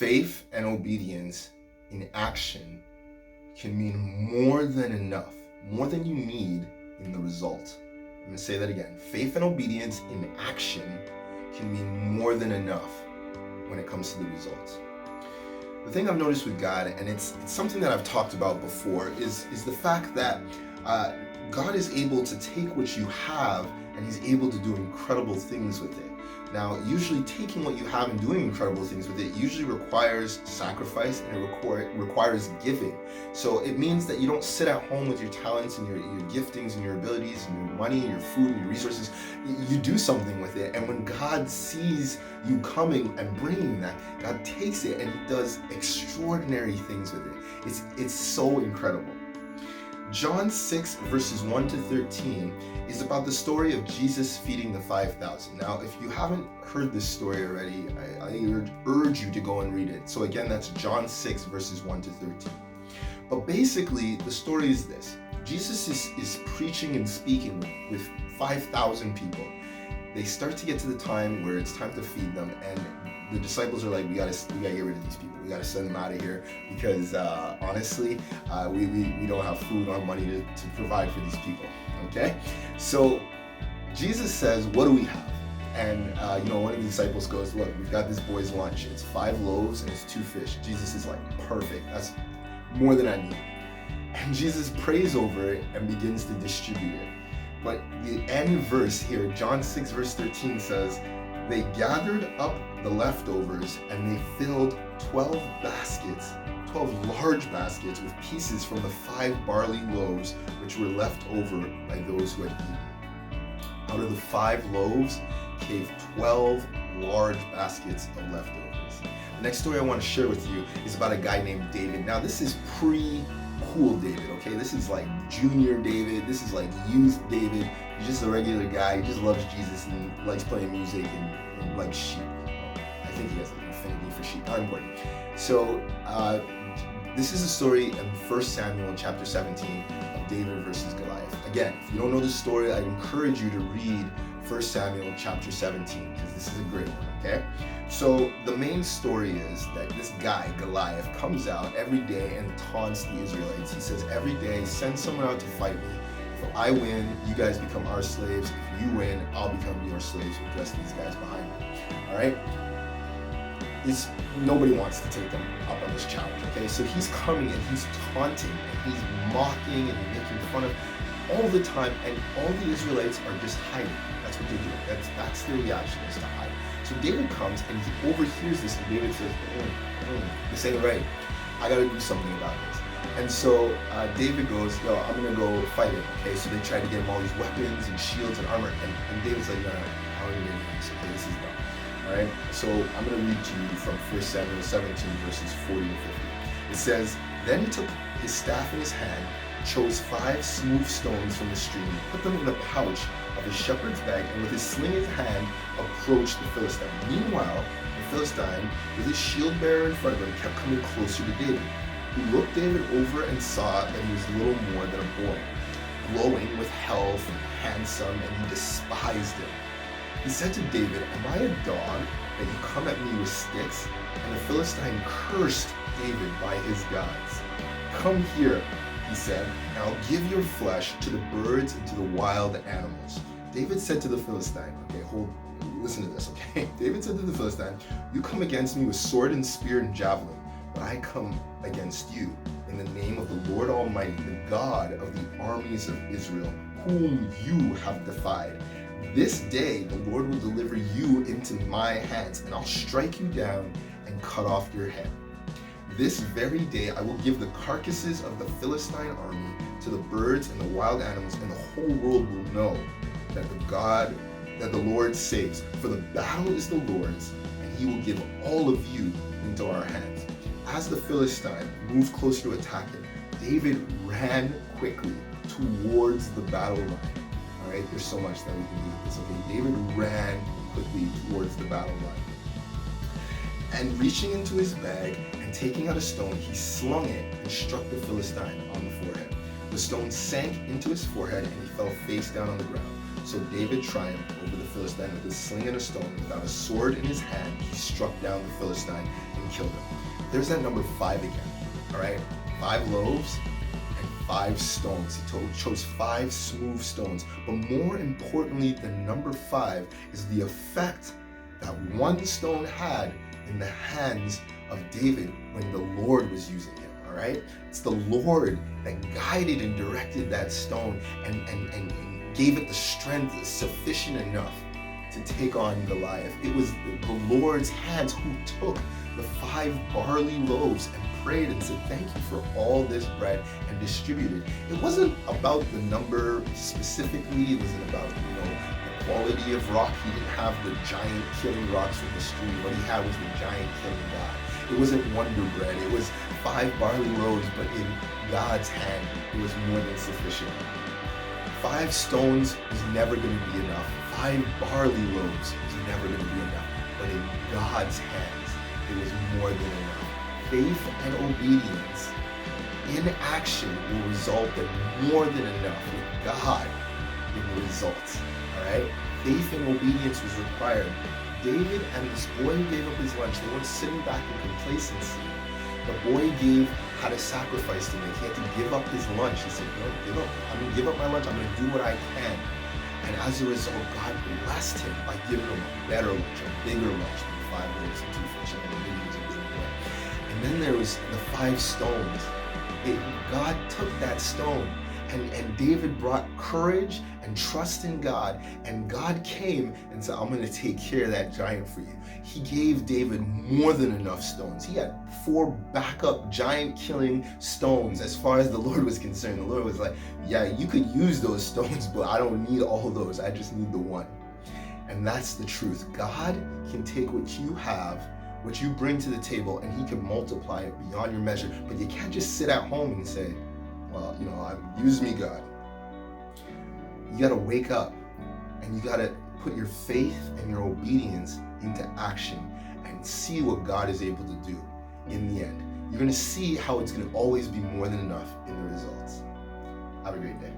Faith and obedience in action can mean more than enough, more than you need in the result. I'm going to say that again. Faith and obedience in action can mean more than enough when it comes to the results. The thing I've noticed with God, and it's something that I've talked about before, is the fact that God is able to take what you have and he's able to do incredible things with it. Now, usually taking what you have and doing incredible things with it usually requires sacrifice and it requires giving. So it means that you don't sit at home with your talents and your giftings and your abilities and your money and your food and your resources. You do something with it. And when God sees you coming and bringing that, God takes it and he does extraordinary things with it. It's so incredible. John 6 verses 1 to 13 is about the story of Jesus feeding the 5,000. Now, if you haven't heard this story already, I urge you to go and read it. So again, that's John 6 verses 1 to 13. But basically, the story is this. Jesus is preaching and speaking with 5,000 people. They start to get to the time where it's time to feed them, and the disciples are like, we gotta get rid of these people. We gotta send them out of here because honestly, we don't have food or money to provide for these people. Okay, so Jesus says, "What do we have?" And one of the disciples goes, "Look, we've got this boy's lunch. It's 5 loaves and it's 2 fish." Jesus is like, "Perfect. That's more than I need." And Jesus prays over it and begins to distribute it. But the end verse here, John 6 verse 13 says, "They gathered up the leftovers and they filled 12 large baskets with pieces from the 5 barley loaves which were left over by those who had eaten." Out of the 5 loaves came 12 large baskets of leftovers. The next story I want to share with you is about a guy named David. Now this is pre-cool David, okay? This is like junior David. This is like youth David. He's just a regular guy. He just loves Jesus and likes playing music and likes sheep. I think he has an affinity for sheep. Not important. So this is a story in 1 Samuel chapter 17 of David versus Goliath. Again, if you don't know the story, I encourage you to read 1 Samuel chapter 17 because this is a great one, okay? So the main story is that this guy, Goliath, comes out every day and taunts the Israelites. He says, every day, send someone out to fight me. If I win, you guys become our slaves. If you win, I'll become your slaves with the rest of these guys behind me. All right? Nobody wants to take them up on this challenge, okay? So he's coming and he's taunting and he's mocking and making fun of all the time, and all the Israelites are just hiding. That's what they're doing. That's their reaction, is to hide. So David comes and he overhears this, and David says, this ain't right. I gotta do something about this. And so David goes, yo, I'm gonna go fight it, okay? So they try to get him all these weapons and shields and armor, and David's like, no, I don't need any of this, okay? This is dumb. All right, so I'm going to read to you from 1 Samuel 17, verses 40 to 50. It says, "Then he took his staff in his hand, chose 5 smooth stones from the stream, put them in the pouch of his shepherd's bag, and with his sling in his hand, approached the Philistine. Meanwhile, the Philistine, with his shield bearer in front of him, kept coming closer to David. He looked David over and saw that he was little more than a boy, glowing with health and handsome, and he despised him. He said to David, 'Am I a dog that you come at me with sticks?' And the Philistine cursed David by his gods. 'Come here,' he said, 'and I'll give your flesh to the birds and to the wild animals.' David said to the Philistine," okay, listen to this, okay? David said to the Philistine, "You come against me with sword and spear and javelin, but I come against you in the name of the Lord Almighty, the God of the armies of Israel, whom you have defied. This day the Lord will deliver you into my hands, and I'll strike you down and cut off your head. This very day I will give the carcasses of the Philistine army to the birds and the wild animals, and the whole world will know that the Lord saves. For the battle is the Lord's, and he will give all of you into our hands." As the Philistine moved closer to attack him, David ran quickly towards the battle line. All right, there's so much that we can do with this. Okay, David ran quickly towards the battle line. And reaching into his bag and taking out a stone, he slung it and struck the Philistine on the forehead. The stone sank into his forehead and he fell face down on the ground. So David triumphed over the Philistine with a sling and a stone. Without a sword in his hand, he struck down the Philistine and killed him. There's that number 5 again, all right? 5 loaves and 5 stones. He chose 5 smooth stones. But more importantly than number 5 is the effect that one stone had in the hands of David when the Lord was using him, all right? It's the Lord that guided and directed that stone and gave it the strength sufficient enough to take on Goliath. It was the Lord's hands who took the 5 barley loaves and prayed and said, thank you for all this bread, and distributed. It wasn't about the number specifically. It wasn't about, the quality of rock. He didn't have the giant killing rocks from the stream. What he had was the giant killing God. It wasn't wonder bread. It was 5 barley loaves, but in God's hand, it was more than sufficient. 5 stones was never going to be enough. 5 barley loaves was never going to be enough. But in God's hands, it was more than enough. Faith and obedience in action will result in more than enough. With God, it will result. All right? Faith and obedience was required. David and this boy who gave up his lunch, they weren't sitting back in complacency. The boy had a sacrifice to make. He had to give up his lunch. He said, no, I'm going to give up my lunch. I'm going to do what I can. And as a result, God blessed him by giving him a better lunch, a bigger lunch than 5 loaves and 2 fish. And then there was the 5 stones. God took that stone, and David brought courage and trust in God, and God came and said, I'm going to take care of that giant for you. He gave David more than enough stones. He had 4 backup giant killing stones. As far as the Lord was concerned, the Lord was like, yeah, you could use those stones, but I don't need all those. I just need the one. And that's the truth. God can take what you have, what you bring to the table, and he can multiply it beyond your measure. But you can't just sit at home and say, well, use me, God. You got to wake up, and you got to put your faith and your obedience into action and see what God is able to do in the end. You're going to see how it's going to always be more than enough in the results. Have a great day.